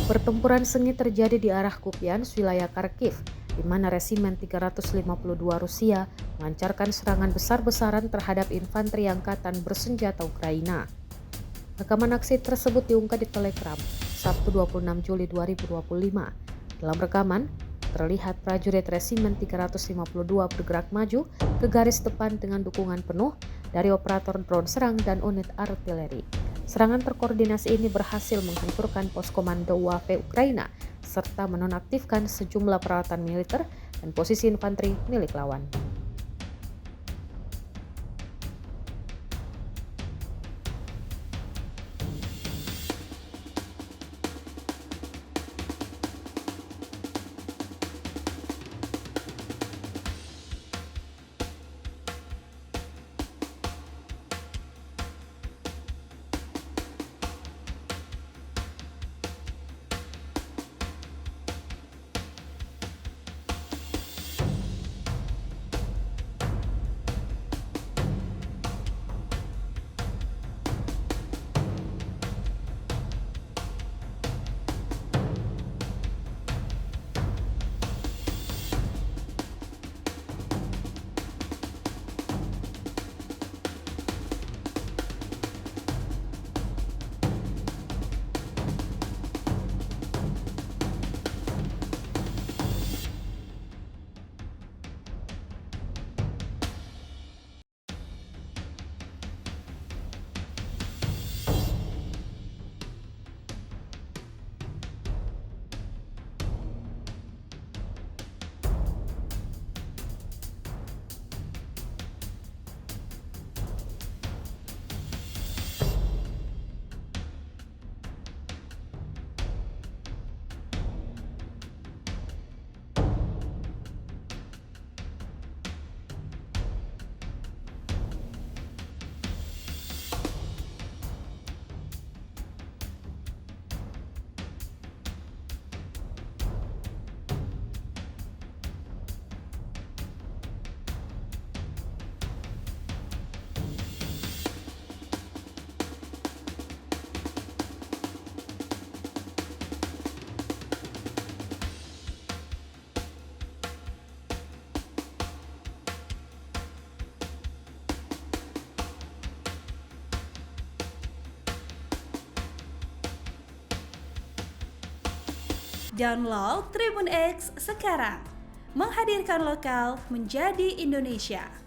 Pertempuran sengit terjadi di arah Kupiansk, wilayah Kharkiv, di mana Resimen 352 Rusia melancarkan serangan besar-besaran terhadap infanteri angkatan bersenjata Ukraina. Rekaman aksi tersebut diunggah di Telegram Sabtu 26 Juli 2025. Dalam rekaman, terlihat prajurit Resimen 352 bergerak maju ke garis depan dengan dukungan penuh dari operator drone serang dan unit artileri. Serangan terkoordinasi ini berhasil menghancurkan pos komando UAV Ukraina serta menonaktifkan sejumlah peralatan militer dan posisi infanteri milik lawan. Download Tribun X sekarang, menghadirkan lokal menjadi Indonesia.